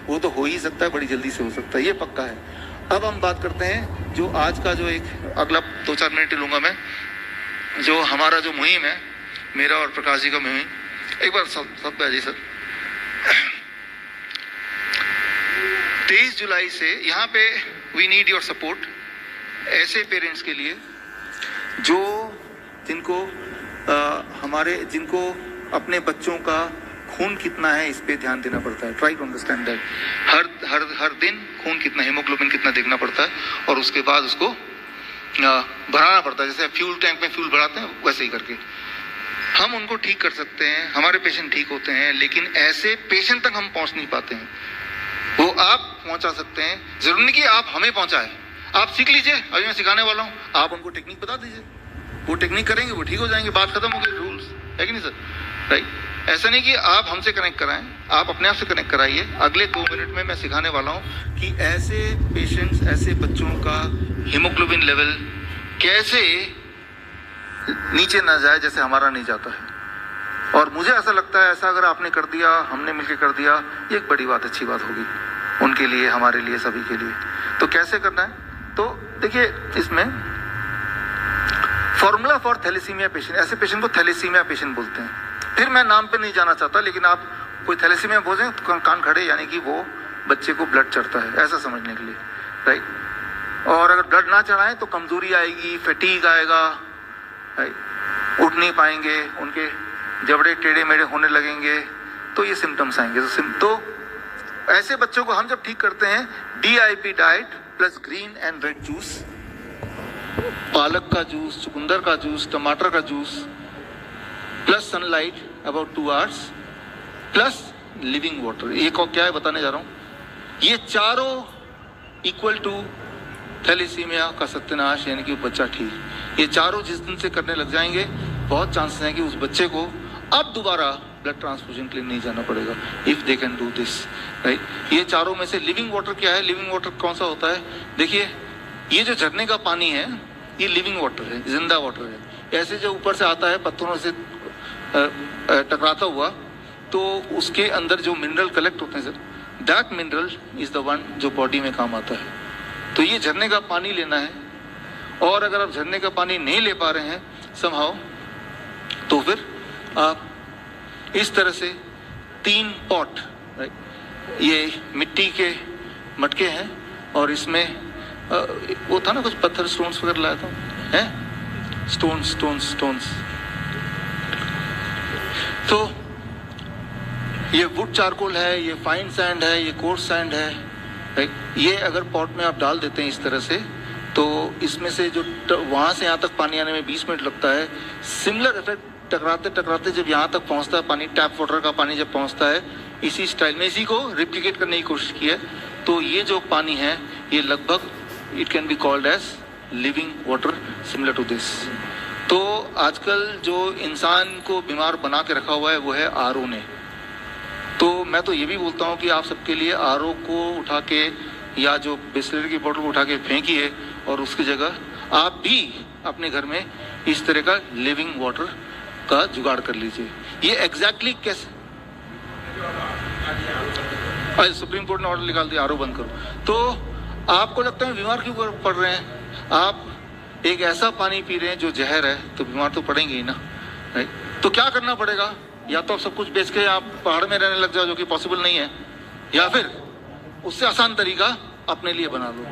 वो तो हो ही सकता है, बड़ी जल्दी से हो सकता है, ये पक्का है। अब हम बात करते हैं जो आज का जो एक अगला 2-4 मिनट लूँगा मैं, जो हमारा जो मुहिम है, मेरा और प्रकाश जी का मुहिम। एक बार सब बैठिए सर। 23 जुलाई से यहाँ पे वी नीड योर सपोर्ट ऐसे पेरेंट्स के लिए जो जिनको अपने बच्चों का खून कितना है इस पे ध्यान देना पड़ता है। Try to understand that. हर दिन खून कितना, हीमोग्लोबिन कितना देखना पड़ता है और उसके बाद उसको बढ़ाना पड़ता है। जैसे फ्यूल टैंक में फ्यूल बढ़ाते हैं वैसे ही करके हम उनको ठीक कर सकते हैं। हमारे पेशेंट ठीक होते हैं, लेकिन ऐसे पेशेंट तक हम पहुंच नहीं पाते हैं। वो आप पहुंचा सकते हैं, जरूरी नहीं कि आप हमें पहुंचाएं। आप सीख लीजिए, अभी मैं सिखाने वाला हूं, आप उनको टेक्निक बता दीजिए, वो टेक्निक करेंगे, वो ठीक हो जाएंगे, बात खत्म हो गई। रूल्स है कि नहीं सर? राइट। ऐसा नहीं कि आप हमसे कनेक्ट कराएं, आप अपने आप से कनेक्ट कराइए। अगले 2 मिनट में मैं सिखाने वाला हूं कि ऐसे पेशेंट्स, ऐसे बच्चों का हीमोग्लोबिन लेवल कैसे नीचे ना जाए जैसे हमारा नहीं जाता है। और मुझे ऐसा लगता है ऐसा अगर आपने कर दिया, हमने मिलकर कर दिया, ये एक बड़ी बात, अच्छी बात होगी उनके लिए, हमारे लिए, सभी के लिए। तो कैसे करना है? तो देखिए, इसमें फॉर्मूला फॉर थैलेसीमिया पेशेंट, ऐसे पेशेंट को थैलेसीमिया पेशेंट बोलते हैं। फिर मैं नाम पे नहीं जाना चाहता, लेकिन आप कोई थैलेसीमिया बोलें तो कान खड़े, यानी कि वो बच्चे को ब्लड चढ़ता है, ऐसा समझने के लिए। राइट। और अगर ब्लड ना चढ़ाएं तो कमजोरी आएगी, फैटीग आएगा, उठ नहीं पाएंगे, उनके जबड़े टेढ़े मेढ़े होने लगेंगे, तो ये सिम्टम्स आएंगे। तो ऐसे बच्चों को हम जब ठीक करते हैं, DIP diet plus green and red juice, पालक का जूस, चुकंदर का जूस, टमाटर का juice, plus sunlight about 2 hours, plus living water. ये क्या है बताने जा रहा हूँ। ये चारों इक्वल टू थैलेसीमिया का सत्यानाश, यानी कि बच्चा ठीक। ये चारों जिस दिन से करने लग जाएंगे, बहुत चांसेस हैं कि उस बच्चे को अब दोबारा ब्लड ट्रांसफ्यूजन के लिए नहीं जाना पड़ेगा, if they can do this. Right. ये चारों में से लिविंग वाटर क्या है? लिविंग वाटर कौन सा होता है? देखिए, ये जो झरने का पानी है, ये लिविंग वाटर है, जिंदा वाटर है। ऐसे जो ऊपर से आता है पत्थरों से टकराता हुआ, तो उसके अंदर जो मिनरल कलेक्ट होते हैं sir, that mineral is the one जो बॉडी में काम आता है। तो ये झरने का पानी लेना है। और अगर आप झरने का पानी नहीं ले पा रहे हैं समहाउ, तो फिर आप इस तरह से 3 पॉट, ये मिट्टी के मटके हैं और इसमें वो था ना कुछ पत्थर, स्टोन्स वगैरह लाया था, हैं? स्टोन्स। तो ये वुड चारकोल है, ये फाइन सैंड है, ये कोर्स सैंड है। राइट। ये अगर पॉट में आप डाल देते हैं इस तरह से, तो इसमें से जो वहाँ से यहाँ तक पानी आने में 20 मिनट लगता है। सिमिलर इफेक्ट टकराते जब यहाँ तक पहुँचता है पानी, टैप वाटर का पानी जब पहुँचता है, इसी स्टाइल में इसी को रिप्लिकेट करने की कोशिश की है। तो ये जो पानी है, ये लगभग it can be called as living water, similar to this. तो आजकल जो इंसान को बीमार बना के रखा हुआ है वो है RO ने। तो मैं तो ये भी बोलता हूँ कि आप सबके लिए RO को उठा के, या जो बिस्लरी की बोतल को उठा के फेंकिए, और उसकी जगह आप भी अपने घर में इस तरह का लिविंग वाटर का जुगाड़ कर लीजिए। ये एग्जैक्टली कैसे, सुप्रीम कोर्ट ने ऑर्डर निकाल दिया RO बंद करो। तो आपको लगता है बीमार क्यों पड़ रहे हैं? आप एक ऐसा पानी पी रहे हैं जो जहर है, तो बीमार तो पड़ेंगे ही ना। राइट। तो क्या करना पड़ेगा? या तो आप सब कुछ बेच के आप पहाड़ में रहने लग जाओ, जो कि पॉसिबल नहीं है, या फिर उससे आसान तरीका अपने लिए बना लो।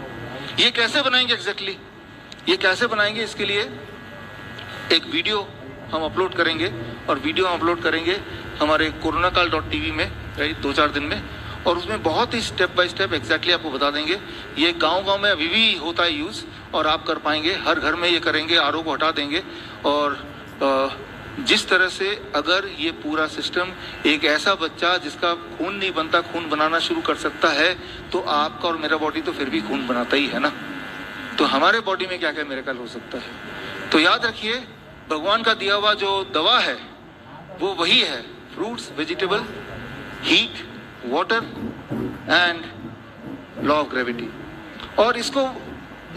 ये कैसे बनाएंगे एग्जैक्टली? ये कैसे बनाएंगे, इसके लिए एक वीडियो हम अपलोड करेंगे, और वीडियो हम अपलोड करेंगे हमारे कोरोनाकाल.tv में 2-4 दिन में, और उसमें बहुत ही स्टेप बाय स्टेप एग्जैक्टली आपको बता देंगे। ये गांव में अभी भी होता है यूज़, और आप कर पाएंगे, हर घर में ये करेंगे, RO को हटा देंगे। और जिस तरह से अगर ये पूरा सिस्टम एक ऐसा बच्चा जिसका खून नहीं बनता, खून बनाना शुरू कर सकता है, तो आपका और मेरा बॉडी तो फिर भी खून बनाता ही है ना। तो हमारे बॉडी में क्या क्या मिरेकल हो सकता है। तो याद रखिए, भगवान का दिया हुआ जो दवा है वो वही है, fruits, vegetable, heat, water and law of gravity. और इसको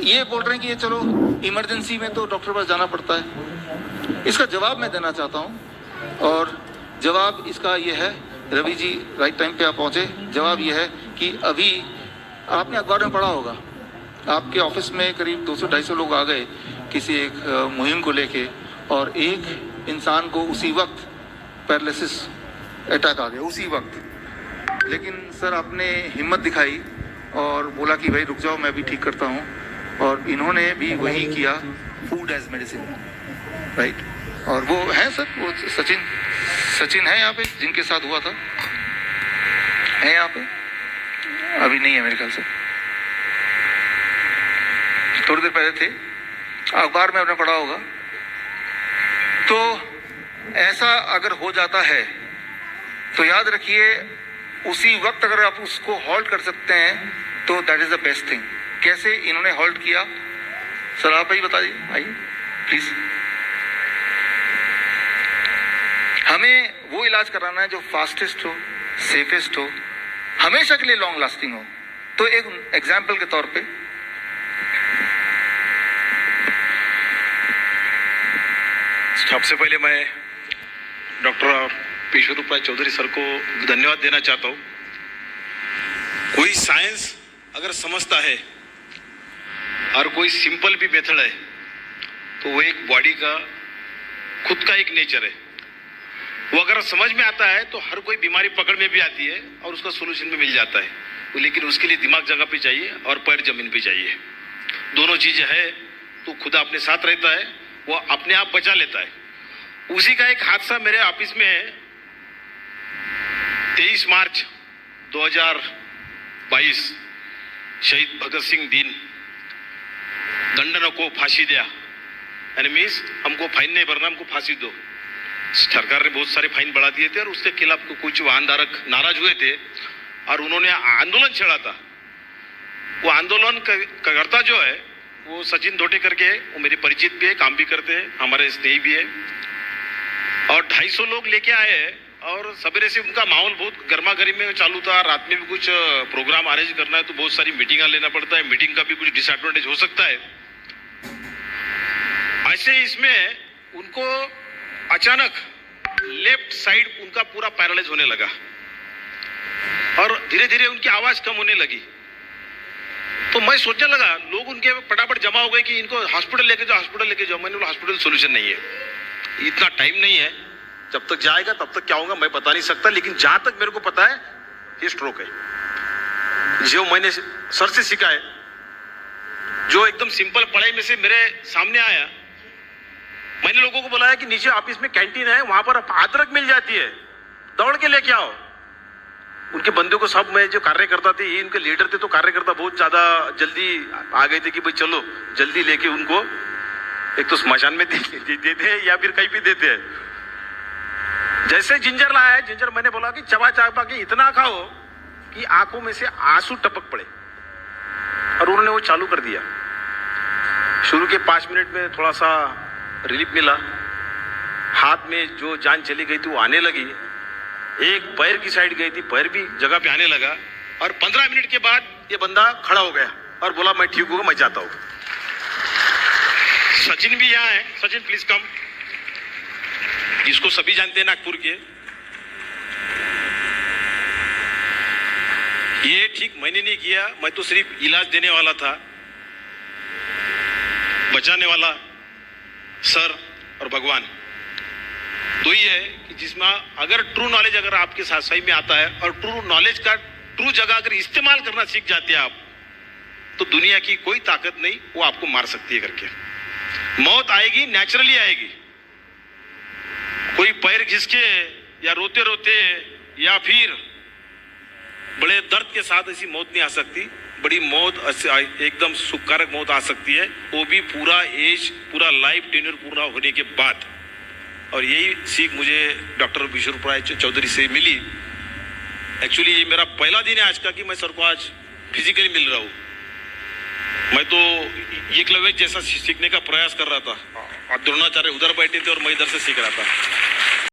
ये बोल रहे हैं कि ये चलो इमरजेंसी में तो डॉक्टर पास जाना पड़ता है। इसका जवाब मैं देना चाहता हूँ, और जवाब इसका ये है, रवि जी राइट टाइम पे आप पहुँचे। जवाब ये है कि अभी आपने अखबार में पढ़ा होगा, आपके ऑफिस में करीब 200-250 लोग आ गए किसी एक मुहिम को लेके, और एक इंसान को उसी वक्त पैरालिसिस अटैक आ गया उसी वक्त। लेकिन सर आपने हिम्मत दिखाई और बोला कि भाई रुक जाओ, मैं भी ठीक करता हूँ, और इन्होंने भी वही किया, फूड एज मेडिसिन, राइट। और वो है सर, वो सचिन है यहाँ पे जिनके साथ हुआ था, है यहाँ पे? अभी नहीं है मेरे ख्याल से, थोड़ी देर पहले थे, अखबार में आपने पढ़ा होगा। तो ऐसा अगर हो जाता है तो याद रखिए, उसी वक्त अगर आप उसको हॉल्ट कर सकते हैं तो that is the best thing. कैसे इन्होंने हॉल्ट किया सर, आप ही बता दीजिए, आइए प्लीज। हमें वो इलाज कराना है जो फास्टेस्ट हो, सेफेस्ट हो, हमेशा के लिए लॉन्ग लास्टिंग हो। तो एक एग्जाम्पल के तौर पे सबसे पहले मैं डॉक्टर पेशवर उपाय चौधरी सर को धन्यवाद देना चाहता हूँ। कोई साइंस अगर समझता है और कोई सिंपल भी मेथड है तो वो एक बॉडी का खुद का एक नेचर है, वो अगर समझ में आता है तो हर कोई बीमारी पकड़ में भी आती है और उसका सोल्यूशन भी मिल जाता है। लेकिन उसके लिए दिमाग जगह पे चाहिए और पैर जमीन पे चाहिए, दोनों चीजें है तो खुदा अपने साथ रहता है, वो अपने आप बचा लेता है। उसी का एक हादसा मेरे ऑफिस में है। 23 मार्च 2022 शहीद भगत सिंह दिन दंडन को फांसी दिया, यानी मीन्स हमको फाइन नहीं भरना, हमको फांसी दो। सरकार ने बहुत सारे फाइन बढ़ा दिए थे और उसके खिलाफ कुछ वाहनधारक नाराज हुए थे और उन्होंने आंदोलन छेड़ा था। वो आंदोलन करता जो है वो सचिन धोटे करके, वो मेरे परिचित भी है, काम भी करते हैं, हमारे स्नेही भी है, और 250 लोग लेके आए हैं। और सवेरे से उनका माहौल बहुत गर्मा गर्मी में चालू था। रात में भी कुछ प्रोग्राम अरेंज करना है तो बहुत सारी मीटिंग लेना पड़ता है, मीटिंग का भी कुछ डिसएडवांटेज हो सकता है। ऐसे इसमें उनको अचानक लेफ्ट साइड उनका पूरा पैरालाइज होने लगा और धीरे धीरे उनकी आवाज कम होने लगी। तो मैं सोचने लगा, लोग उनके फटाफट जमा हो गए कि इनको हॉस्पिटल लेके जाओ, हॉस्पिटल लेके जाओ। मैंने बोला हॉस्पिटल सोल्यूशन नहीं है, इतना टाइम नहीं है, जब तक जाएगा तब तक क्या होगा मैं बता नहीं सकता। लेकिन जहां तक मेरे को पता है ये स्ट्रोक है। जो मैंने सर से सीखा है, जो एकदम सिंपल पढ़ाई में से मेरे सामने आया, मैंने लोगों को बोला है कि नीचे ऑफिस में कैंटीन है, वहां पर अदरक मिल जाती है, दौड़ के लेके आओ। उनके बंदों को सब, मैं जो कार्यकर्ता थे, ये इनके लीडर थे, तो कार्यकर्ता बहुत ज्यादा जल्दी आ गए थे कि भाई चलो जल्दी लेके उनको एक तो स्मशान में देते हैं या फिर कहीं भी देते हैं। जैसे जिंजर लाया है, जिंजर मैंने बोला कि चबा चाबा के इतना खाओ कि आंखों में से आंसू टपक पड़े, और उन्होंने वो चालू कर दिया। शुरू के 5 मिनट में थोड़ा सा रिलीफ मिला, हाथ में जो जान चली गई थी वो आने लगी, एक पैर की साइड गई थी, पैर भी जगह पे आने लगा, और 15 मिनट के बाद ये बंदा खड़ा हो गया और बोला मैं ठीक हूँ, मैं जाता हूँ। सचिन भी यहाँ है, सचिन प्लीज कम। इसको सभी जानते हैं नागपुर के। ये ठीक मैंने नहीं किया, मैं तो सिर्फ इलाज देने वाला था, बचाने वाला सर और भगवान तो ही है कि जिसमें अगर ट्रू नॉलेज अगर आपके साथ सही में आता है और ट्रू नॉलेज का ट्रू जगह अगर इस्तेमाल करना सीख जाते हैं आप, तो दुनिया की कोई ताकत नहीं वो आपको मार सकती है करके। मौत आएगी, नेचुरली आएगी। कोई पैर घिसके या रोते रोते या फिर बड़े दर्द के साथ ऐसी मौत नहीं आ सकती। बड़ी मौत एकदम सुखकारक मौत आ सकती है, वो भी पूरा एज, पूरा लाइफ टेन्योर पूरा होने के बाद। और यही सीख मुझे डॉक्टर पेशवर उपाय चौधरी से मिली। एक्चुअली ये मेरा पहला दिन है आज का कि मैं सर को आज फिजिकली मिल रहा हूँ। मैं तो एकलव्य जैसा सीखने का प्रयास कर रहा था, द्रोणाचार्य उधर बैठे थे और मैं इधर से सीख रहा था।